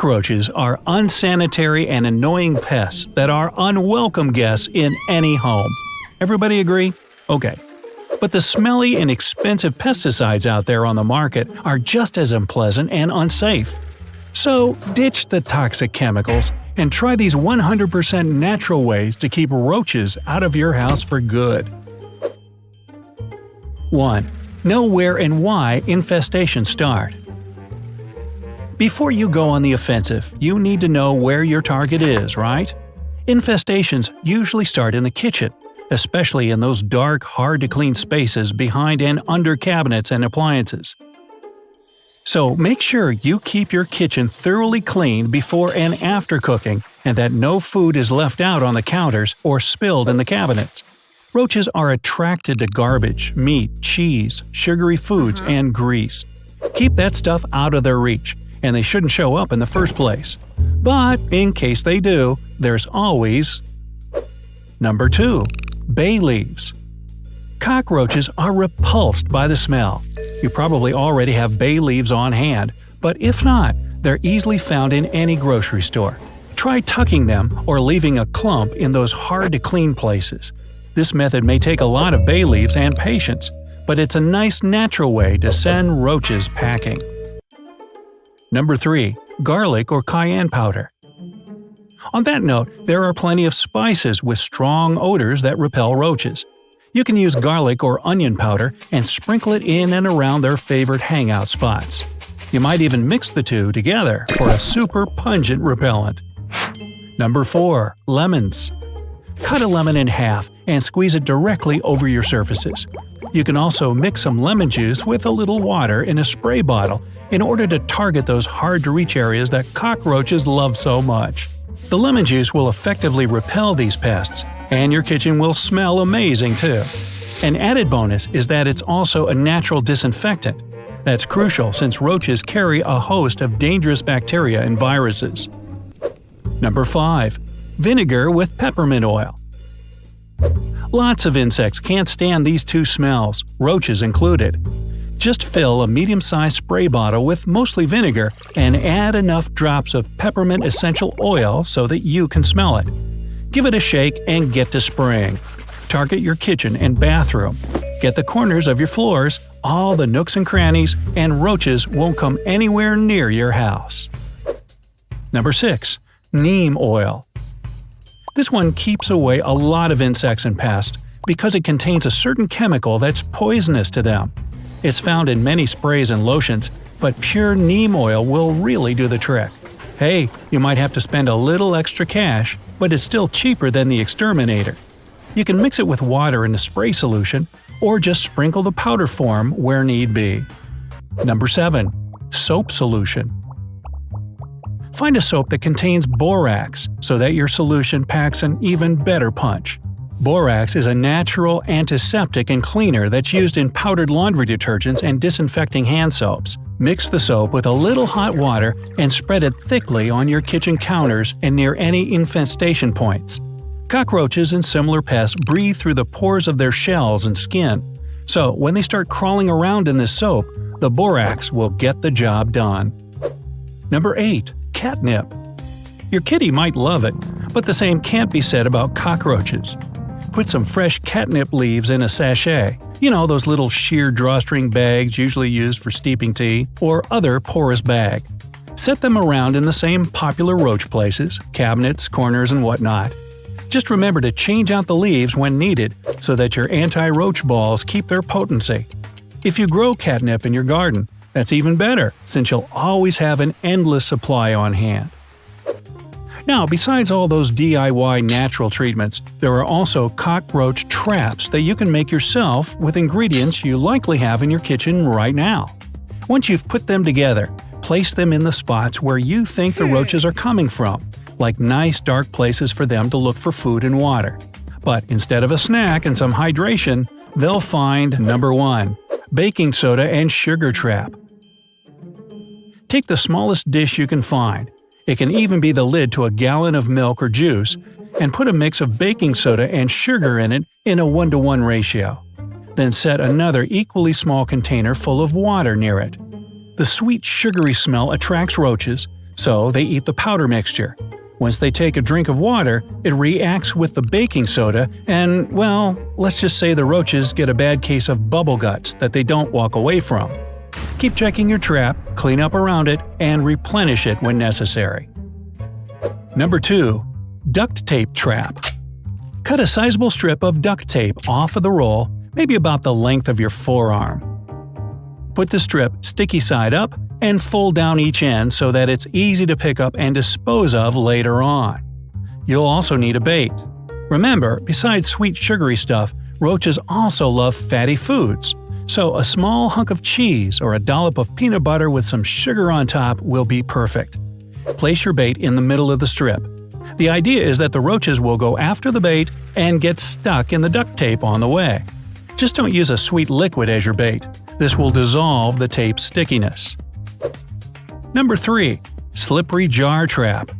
Cockroaches are unsanitary and annoying pests that are unwelcome guests in any home. Everybody agree? Okay. But the smelly and expensive pesticides out there on the market are just as unpleasant and unsafe. So, ditch the toxic chemicals and try these 100% natural ways to keep roaches out of your house for good. 1. Know where and why infestations start. Before you go on the offensive, you need to know where your target is, right? Infestations usually start in the kitchen, especially in those dark, hard-to-clean spaces behind and under cabinets and appliances. So make sure you keep your kitchen thoroughly clean before and after cooking, and that no food is left out on the counters or spilled in the cabinets. Roaches are attracted to garbage, meat, cheese, sugary foods, and grease. Keep that stuff out of their reach, and they shouldn't show up in the first place. But in case they do, there's always… Number 2. Bay leaves. Cockroaches are repulsed by the smell. You probably already have bay leaves on hand, but if not, they're easily found in any grocery store. Try tucking them or leaving a clump in those hard-to-clean places. This method may take a lot of bay leaves and patience, but it's a nice natural way to send roaches packing. Number 3. Garlic or cayenne powder. On that note, there are plenty of spices with strong odors that repel roaches. You can use garlic or onion powder and sprinkle it in and around their favorite hangout spots. You might even mix the two together for a super pungent repellent. Number 4. Lemons. Cut a lemon in half and squeeze it directly over your surfaces. You can also mix some lemon juice with a little water in a spray bottle in order to target those hard-to-reach areas that cockroaches love so much. The lemon juice will effectively repel these pests, and your kitchen will smell amazing too. An added bonus is that it's also a natural disinfectant. That's crucial since roaches carry a host of dangerous bacteria and viruses. Number 5. Vinegar with peppermint oil. Lots of insects can't stand these two smells, roaches included. Just fill a medium-sized spray bottle with mostly vinegar and add enough drops of peppermint essential oil so that you can smell it. Give it a shake and get to spraying. Target your kitchen and bathroom. Get the corners of your floors, all the nooks and crannies, and roaches won't come anywhere near your house. Number 6. Neem oil. This one keeps away a lot of insects and pests because it contains a certain chemical that's poisonous to them. It's found in many sprays and lotions, but pure neem oil will really do the trick. Hey, you might have to spend a little extra cash, but it's still cheaper than the exterminator. You can mix it with water in a spray solution, or just sprinkle the powder form where need be. Number 7. Soap solution. Find a soap that contains borax so that your solution packs an even better punch. Borax is a natural antiseptic and cleaner that's used in powdered laundry detergents and disinfecting hand soaps. Mix the soap with a little hot water and spread it thickly on your kitchen counters and near any infestation points. Cockroaches and similar pests breathe through the pores of their shells and skin, so when they start crawling around in this soap, the borax will get the job done. Number 8. Catnip. Your kitty might love it, but the same can't be said about cockroaches. Put some fresh catnip leaves in a sachet, those little sheer drawstring bags usually used for steeping tea, or other porous bag. Set them around in the same popular roach places, cabinets, corners, and whatnot. Just remember to change out the leaves when needed so that your anti-roach balls keep their potency. If you grow catnip in your garden, that's even better since you'll always have an endless supply on hand. Now, besides all those DIY natural treatments, there are also cockroach traps that you can make yourself with ingredients you likely have in your kitchen right now. Once you've put them together, place them in the spots where you think the roaches are coming from, like nice dark places for them to look for food and water. But instead of a snack and some hydration, they'll find Number 1. Baking soda and sugar trap. Take the smallest dish you can find. It can even be the lid to a gallon of milk or juice, and put a mix of baking soda and sugar in it in a 1-to-1 ratio. Then set another equally small container full of water near it. The sweet sugary smell attracts roaches, so they eat the powder mixture. Once they take a drink of water, it reacts with the baking soda and, well, let's just say the roaches get a bad case of bubble guts that they don't walk away from. Keep checking your trap, clean up around it, and replenish it when necessary. Number 2. Duct tape trap. Cut a sizable strip of duct tape off of the roll, maybe about the length of your forearm. Put the strip sticky side up and fold down each end so that it's easy to pick up and dispose of later on. You'll also need a bait. Remember, besides sweet sugary stuff, roaches also love fatty foods. So a small hunk of cheese or a dollop of peanut butter with some sugar on top will be perfect. Place your bait in the middle of the strip. The idea is that the roaches will go after the bait and get stuck in the duct tape on the way. Just don't use a sweet liquid as your bait. This will dissolve the tape's stickiness. Number 3. Slippery jar trap.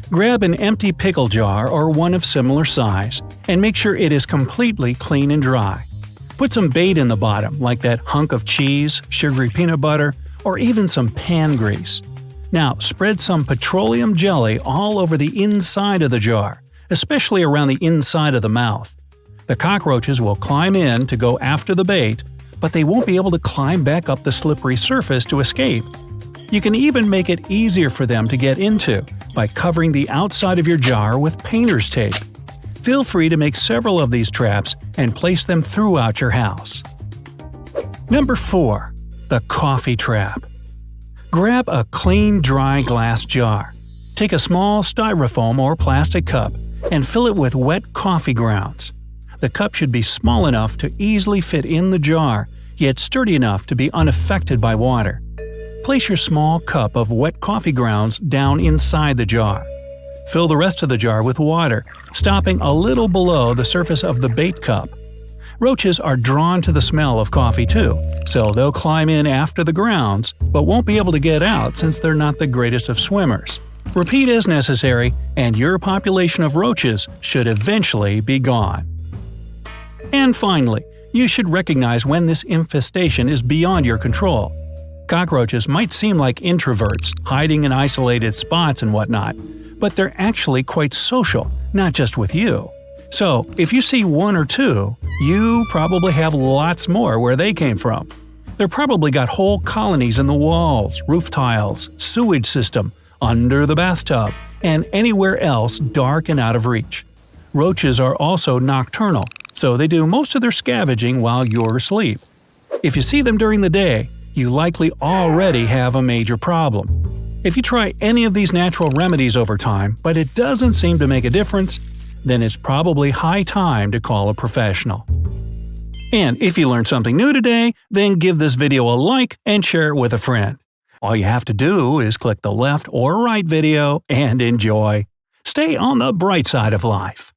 Grab an empty pickle jar or one of similar size, and make sure it is completely clean and dry. Put some bait in the bottom, like that hunk of cheese, sugary peanut butter, or even some pan grease. Now, spread some petroleum jelly all over the inside of the jar, especially around the inside of the mouth. The cockroaches will climb in to go after the bait, but they won't be able to climb back up the slippery surface to escape. You can even make it easier for them to get into by covering the outside of your jar with painter's tape. Feel free to make several of these traps and place them throughout your house. Number 4. The coffee trap. Grab a clean, dry glass jar. Take a small styrofoam or plastic cup and fill it with wet coffee grounds. The cup should be small enough to easily fit in the jar, yet sturdy enough to be unaffected by water. Place your small cup of wet coffee grounds down inside the jar. Fill the rest of the jar with water, stopping a little below the surface of the bait cup. Roaches are drawn to the smell of coffee too, so they'll climb in after the grounds, but won't be able to get out since they're not the greatest of swimmers. Repeat as necessary, and your population of roaches should eventually be gone. And finally, you should recognize when this infestation is beyond your control. Cockroaches might seem like introverts, hiding in isolated spots and whatnot, but they're actually quite social, not just with you. So, if you see one or two, you probably have lots more where they came from. They're probably got whole colonies in the walls, roof tiles, sewage system, under the bathtub, and anywhere else dark and out of reach. Roaches are also nocturnal, so they do most of their scavenging while you're asleep. If you see them during the day, you likely already have a major problem. If you try any of these natural remedies over time, but it doesn't seem to make a difference, then it's probably high time to call a professional. And if you learned something new today, then give this video a like and share it with a friend. All you have to do is click the left or right video and enjoy. Stay on the bright side of life.